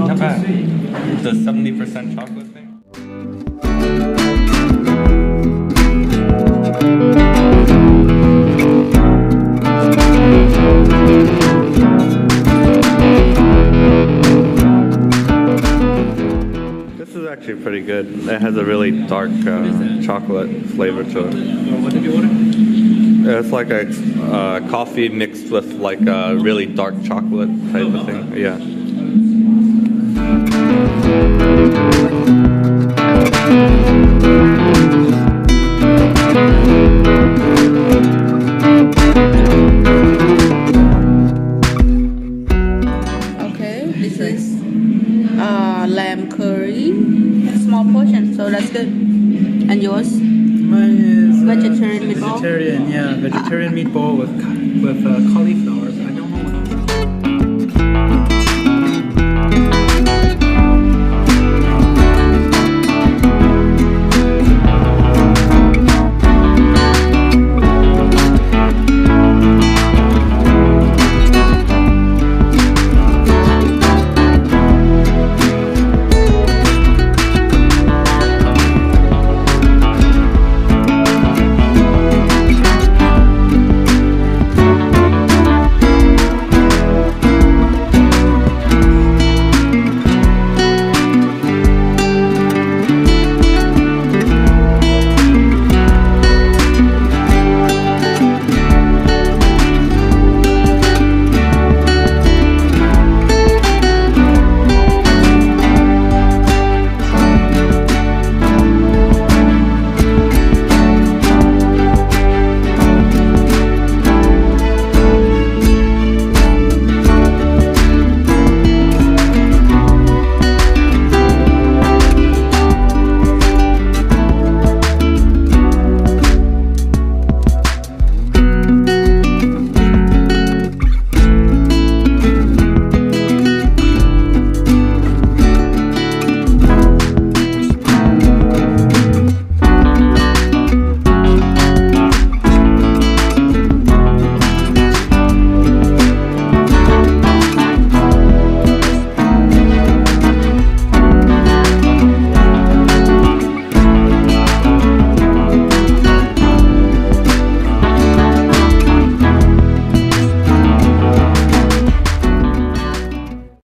Not bad. The 70% chocolate thing. This is actually pretty good. It has a really dark chocolate flavor to it. What did you order? It's like a coffee mixed with like a really dark chocolate type of thing. Yeah. Okay, this is lamb curry, small portion, so that's good. And yours? Mine is Vegetarian meatball? Vegetarian meatball with cauliflower.